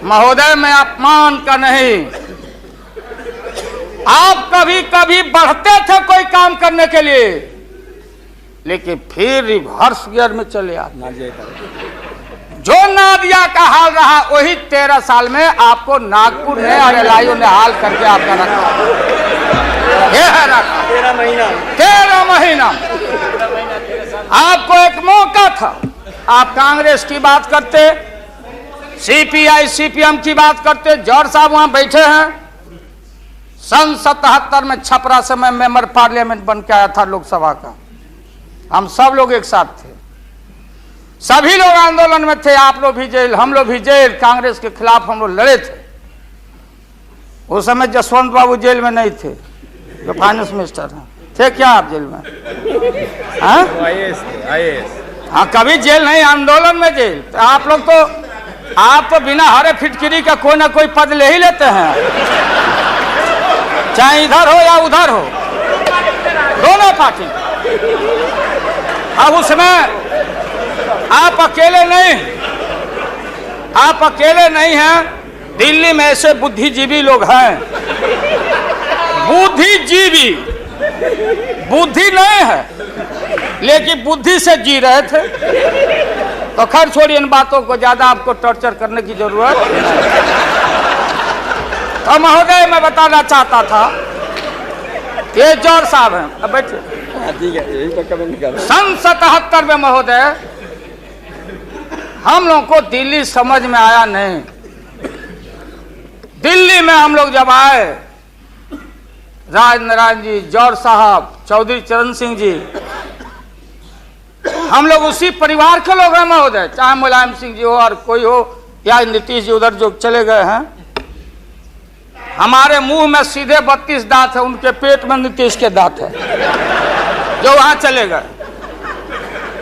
महोदय मैं अपमान का नहीं, आप कभी कभी बढ़ते थे कोई काम करने के लिए, लेकिन फिर रिवर्स गियर में चले आते। जो नादिया का हाल रहा वही 13 साल में आपको नागपुर ने और एलआईओ ने हाल करके आपका रखा। ये है रखा 13 महीना। आपको एक मौका था, आप कांग्रेस की बात करते, सीपीआई सीपीएम की बात करते। जौहर साहब वहां बैठे हैं। सन 77 में छपरा से मैं मेंबर पार्लियामेंट बन के आया था लोकसभा का। हम सब लोग एक साथ थे, सभी लोग आंदोलन में थे। आप लोग भी जेल, हम लोग भी जेल। कांग्रेस के खिलाफ हम लोग लड़े थे। उस समय जसवंत बाबू जेल में नहीं थे, जो फाइनेंस मिनिस्टर हैं। थे क्या आप जेल में? हाँ, कभी जेल नहीं, आंदोलन में जेल। तो आप लोग तो बिना हरे फिटकिरी का कोई ना कोई पद ले ही लेते हैं, चाहे इधर हो या उधर हो, दोनों पार्टी। अब उसमें आप अकेले नहीं हैं। दिल्ली में ऐसे बुद्धिजीवी लोग हैं, बुद्धिजीवी, बुद्धि नहीं है लेकिन बुद्धि से जी रहे थे। तो खैर छोड़िए इन बातों को, ज्यादा आपको टॉर्चर करने की जरूरत नहीं। तो महोदय मैं बताना चाहता था, ये जौहर साहब हैं, अब बैठिए। सन 77 में महोदय हम लोग को दिल्ली समझ में आया नहीं। दिल्ली में हम लोग जब आए, राज नारायण जी, जौहर साहब, चौधरी चरण सिंह जी, हम लोग उसी परिवार के लोग हैं महोदय, चाहे मुलायम सिंह जी हो और कोई हो, या नीतीश जी उधर जो चले गए हैं। हमारे मुंह में सीधे 32 दांत है, उनके पेट में नीतीश के दांत है, जो वहां चले गए।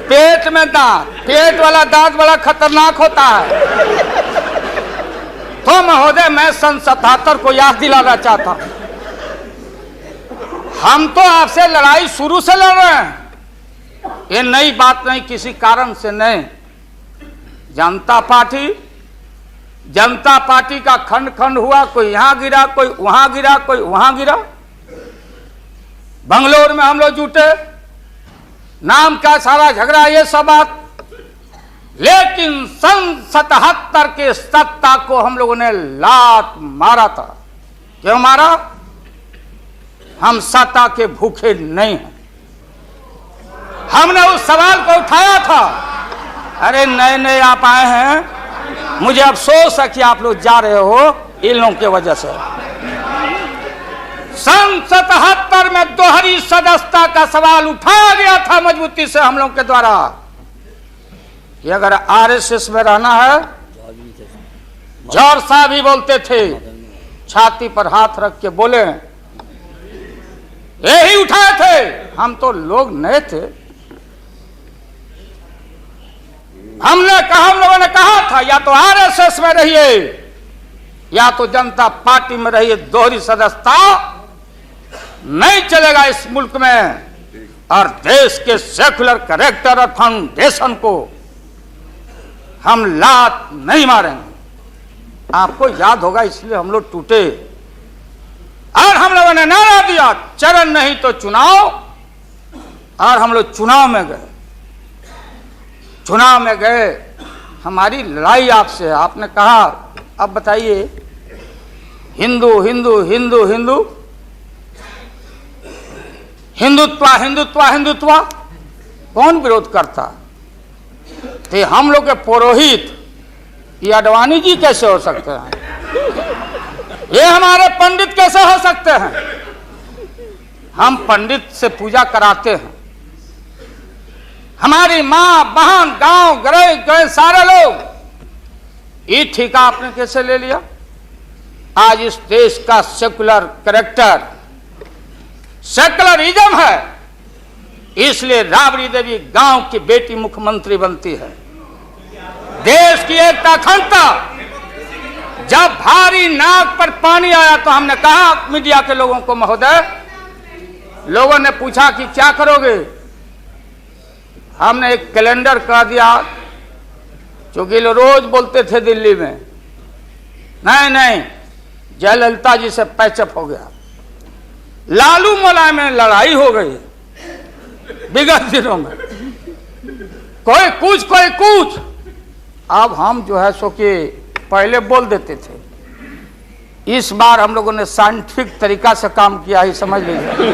पेट में दांत, पेट वाला दांत बड़ा खतरनाक होता है। तो महोदय मैं सन 77 को याद दिलाना चाहता हूं, हम तो आपसे लड़ाई शुरू से लड़ रहे हैं। ये नई बात नहीं, किसी कारण से नहीं। जनता पार्टी का खंड खंड हुआ, कोई यहां गिरा, कोई वहां गिरा, कोई वहां गिरा। बंगलोर में हम लोग जुटे, नाम का सारा झगड़ा, ये सब बात। लेकिन सन 77 के सत्ता को हम लोगों ने लात मारा था। क्यों मारा? हम सत्ता के भूखे नहीं हैं। हमने उस सवाल को उठाया था। अरे नए नए आप आए हैं, मुझे अफसोस है कि आप लोग जा रहे हो इन लोगों की वजह से। सन 77 में दोहरी सदस्यता का सवाल उठाया गया था मजबूती से हम लोग के द्वारा कि अगर आरएसएस में रहना है, जौहर साहब भी बोलते थे, छाती पर हाथ रख के बोले, यही उठाए थे। हम तो लोग नए थे। हम लोगों ने कहा था या तो आरएसएस में रहिए या तो जनता पार्टी में रहिए, दोहरी सदस्यता नहीं चलेगा इस मुल्क में। और देश के सेकुलर कैरेक्टर और फाउंडेशन को हम लात नहीं मारेंगे। आपको याद होगा, इसलिए हम लोग टूटे और हम लोगों ने नारा दिया, चरण नहीं तो चुनाव। और हम लोग चुनाव में गए। हमारी लड़ाई आपसे, आपने कहा अब बताइए, हिंदू हिंदू हिंदू हिंदू हिंदुत्व हिंदुत्व हिंदुत्व कौन विरोध करता? तो हम लोग के पुरोहित ये अडवाणी जी कैसे हो सकते हैं? ये हमारे पंडित कैसे हो सकते हैं? हम पंडित से पूजा कराते हैं। हमारी मां बहन गांव गए सारे लोग। ये ठेका आपने कैसे ले लिया? आज इस देश का सेकुलर कैरेक्टर, सेकुलरिज्म है, इसलिए राबड़ी देवी गांव की बेटी मुख्यमंत्री बनती है। देश की एकता अखंडता। जब भारी नाक पर पानी आया तो हमने कहा मीडिया के लोगों को, महोदय, लोगों ने पूछा कि क्या करोगे? हमने एक कैलेंडर कह दिया, क्योंकि लोग रोज बोलते थे दिल्ली में नहीं नहीं, जयललिता जी से पैचअप हो गया, लालू मुलायम में लड़ाई हो गई विगत दिनों में, कोई कुछ। अब हम जो है सो कि पहले बोल देते थे, इस बार हम लोगों ने साइंटिफिक तरीका से काम किया ही, समझ लीजिए।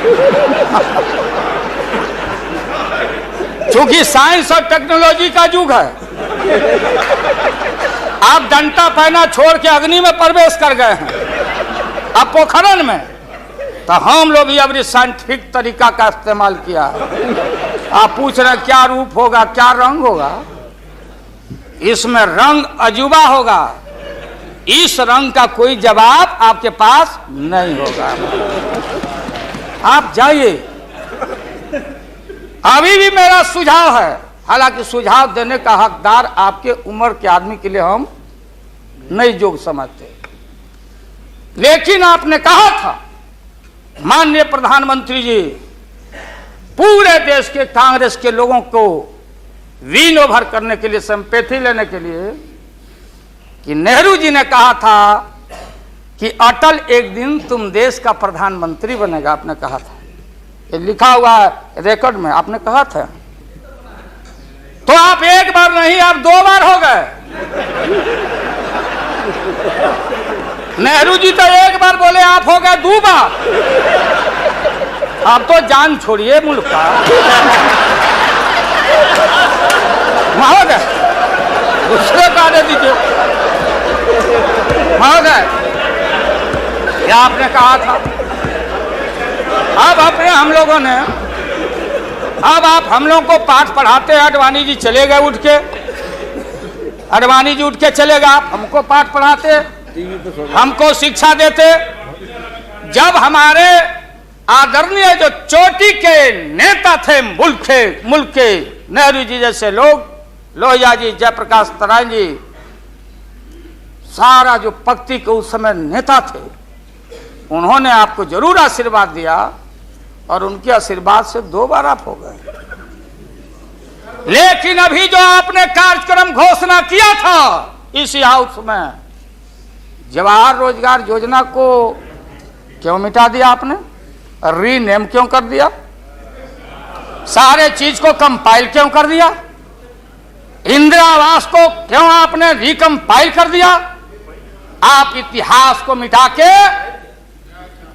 क्योंकि साइंस और टेक्नोलॉजी का युग है। आप डंटा पहना छोड़ के अग्नि में प्रवेश कर गए हैं, अब पोखरण में, तो हम लोग भी अब साइंटिफिक तरीका का इस्तेमाल किया। आप पूछ रहे क्या रूप होगा, क्या रंग होगा? इसमें रंग अजूबा होगा, इस रंग का कोई जवाब आपके पास नहीं होगा। आप जाइए। अभी भी मेरा सुझाव है, हालांकि सुझाव देने का हकदार आपके उम्र के आदमी के लिए हम नहीं योग्य समझते, लेकिन आपने कहा था माननीय प्रधानमंत्री जी, पूरे देश के कांग्रेस के लोगों को विन ओवर करने के लिए, सिंपैथी लेने के लिए, कि नेहरू जी ने कहा था कि अटल एक दिन तुम देश का प्रधानमंत्री बनेगा, आपने कहा था। ये लिखा हुआ है रिकॉर्ड में, आपने कहा था। तो आप एक बार नहीं, आप 2 बार हो गए। नेहरू जी तो एक बार बोले, आप हो गए 2 बार। आप तो जान छोड़िए मुल्क का। महोदय, दूसरे का दे दीजिए। महोदय, क्या आपने कहा था? अब अपने हम लोगों ने, अब आप हम लोगों को पाठ पढ़ाते हैं। अडवाणी जी चले गए उठ के, अडवाणी जी उठ के चले गए, आप हमको पाठ पढ़ाते, हमको शिक्षा देते। जब हमारे आदरणीय जो चोटी के नेता थे मुल्क के नेहरू जी जैसे लोग, लोहिया जी, जयप्रकाश नारायण जी, सारा जो पक्ति के उस समय नेता थे, उन्होंने आपको जरूर आशीर्वाद दिया, और उनके आशीर्वाद से 2 बार आप हो गए। लेकिन अभी जो आपने कार्यक्रम घोषणा किया था इसी हाउस में, जवाहर रोजगार योजना को क्यों मिटा दिया आपने? रीनेम क्यों कर दिया? सारे चीज को कंपाइल क्यों कर दिया? इंदिरा आवास को क्यों आपने रिकंपाइल कर दिया? आप इतिहास को मिटा के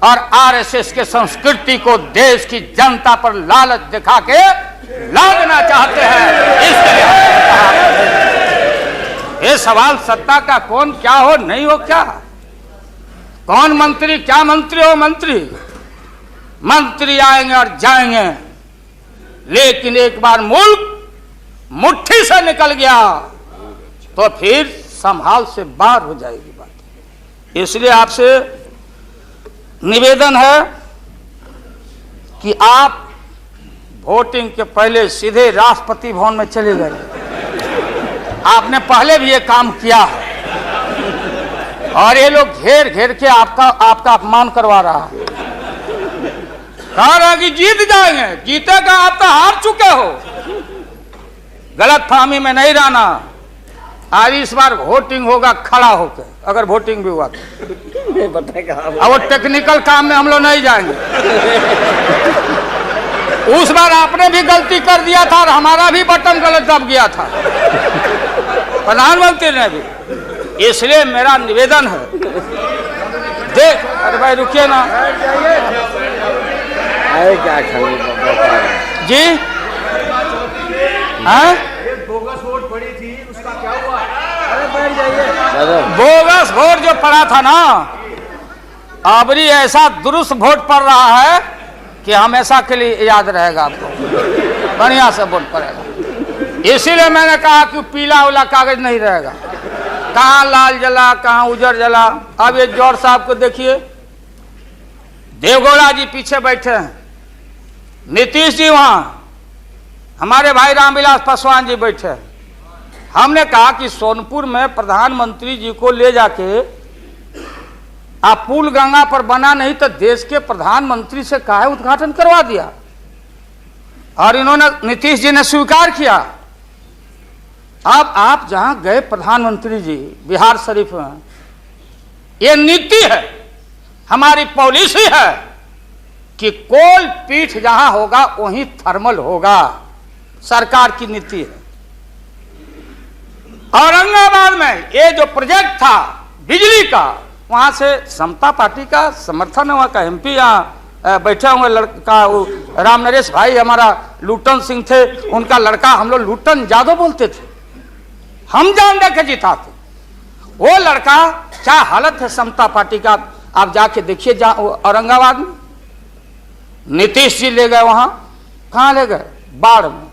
और आरएसएस के संस्कृति को देश की जनता पर लालच दिखा के लादना चाहते हैं। इसलिए ये सवाल सत्ता का कौन क्या हो नहीं हो, क्या कौन मंत्री, क्या मंत्री हो? मंत्री आएंगे और जाएंगे, लेकिन एक बार मुल्क मुट्ठी से निकल गया तो फिर संभाल से बाहर हो जाएगी बात। इसलिए आपसे निवेदन है कि आप वोटिंग के पहले सीधे राष्ट्रपति भवन में चले गए। आपने पहले भी ये काम किया है, और ये लोग घेर घेर के आपका अपमान करवा रहा है। कह रहा कि जीत जाएंगे, जीतेगा, आप तो हार चुके हो। गलत फहमी में नहीं रहना। आज इस बार वोटिंग होगा खड़ा होकर, अगर वोटिंग भी हुआ तो। अब वो टेक्निकल काम में हम लोग नहीं जाएंगे। उस बार आपने भी गलती कर दिया था और हमारा भी बटन गलत दब गया था, प्रधानमंत्री ने भी। इसलिए मेरा निवेदन है, देख, अरे भाई रुकिए ना क्या जी। हाँ, बोगस वोट पड़ी थी, उसका क्या हुआ? अरे बैठ जाइए। बोगस वोट जो पड़ा था ना, अबरी ऐसा दुरुस्त वोट पड़ रहा है कि हमेशा के लिए याद रहेगा आपको, बढ़िया से वोट पड़ेगा। इसीलिए मैंने कहा कि पीला वाला कागज नहीं रहेगा, कहाँ लाल जला, कहाँ उजर जला। अब ये जौहर साहब को देखिए, देवगौड़ा जी पीछे बैठे हैं, नीतीश जी वहां, हमारे भाई रामविलास पासवान जी बैठे हैं। हमने कहा कि सोनपुर में प्रधानमंत्री जी को ले जाके आप पुल गंगा पर बना नहीं तो देश के प्रधानमंत्री से काहे उद्घाटन करवा दिया, और इन्होंने, नीतीश जी ने स्वीकार किया। अब आप जहां गए प्रधानमंत्री जी बिहार शरीफ में, ये नीति है, हमारी पॉलिसी है कि कोल पीठ जहां होगा वहीं थर्मल होगा। सरकार की नीति है। औरंगाबाद में ये जो प्रोजेक्ट था बिजली का, वहां से समता पार्टी का समर्थन है। वहां का एमपी यहाँ बैठे हुए लड़का, वो राम नरेश भाई हमारा लूटन सिंह थे, उनका लड़का, हम लोग लूटन यादव बोलते थे, हम जान दे के जीता थे। वो लड़का, क्या हालत है समता पार्टी का, आप जाके देखिए औरंगाबाद में। नीतीश जी ले गए वहां, कहां ले गए? बाढ़ में।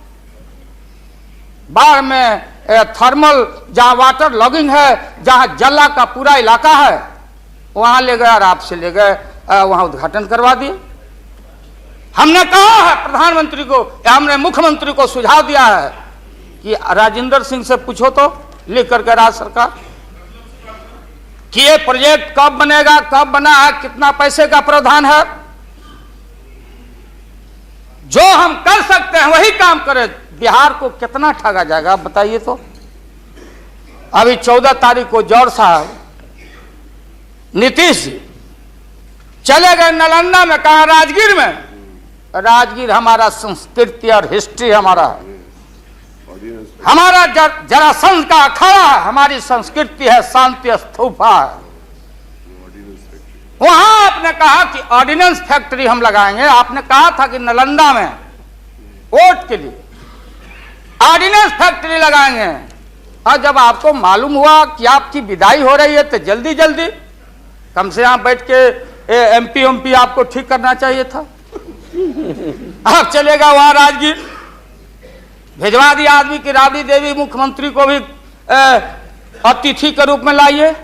बाढ़ में थर्मल जहां वाटर लॉगिंग है, जहां जला का पूरा इलाका है, वहां ले गए और आपसे ले गए, वहां उद्घाटन करवा दिए। हमने कहा है प्रधानमंत्री को, हमने मुख्यमंत्री को सुझाव दिया है कि राजेंद्र सिंह से पूछो तो, लिख करके राज्य सरकार, कि ये प्रोजेक्ट कब बनेगा, कब बना है, कितना पैसे का प्रावधान है। जो हम कर सकते हैं वही काम करें। बिहार को कितना ठगा जाएगा बताइए तो। अभी 14 तारीख को जौहर साहब नीतीश जी चले गए नालंदा में, कहा राजगीर में। राजगीर हमारा संस्कृति और हिस्ट्री हमारा जरासंध का अखाड़ा है, हमारी संस्कृति है, शांति स्तूपा है। वहां आपने कहा कि ऑर्डिनेंस फैक्ट्री हम लगाएंगे। आपने कहा था कि नालंदा में वोट के लिए ऑर्डिनेंस फैक्ट्री लगाएंगे, और जब आपको मालूम हुआ कि आपकी विदाई हो रही है तो जल्दी जल्दी कम से यहां बैठ के एमपी आपको ठीक करना चाहिए था। आप चलेगा वहां राजगीर, भिजवा दिया आदमी की राबड़ी देवी मुख्यमंत्री को भी अतिथि के रूप में लाइए।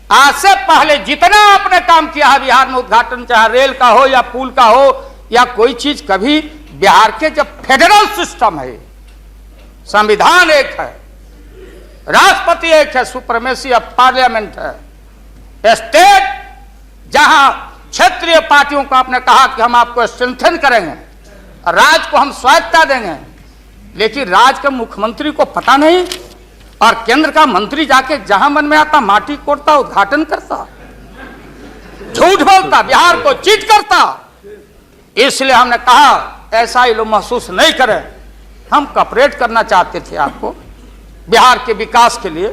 आज से पहले जितना आपने काम किया है बिहार में, उद्घाटन चाहे रेल का हो या पुल का हो या कोई चीज, कभी बिहार के जब फेडरल सिस्टम है, संविधान एक है, राष्ट्रपति एक है, सुप्रीमेसी ऑफ पार्लियामेंट है, स्टेट जहां क्षेत्रीय पार्टियों को आपने कहा कि हम आपको स्ट्रेंथन करेंगे, राज्य को हम स्वायत्तता देंगे, लेकिन राज्य के मुख्यमंत्री को पता नहीं, और केंद्र का मंत्री जाके जहां मन में आता माटी कोड़ता, उद्घाटन करता, झूठ बोलता, बिहार को चीट करता। इसलिए हमने कहा ऐसा ही लोग महसूस नहीं करें। हम कॉपरेट करना चाहते थे आपको बिहार के विकास के लिए।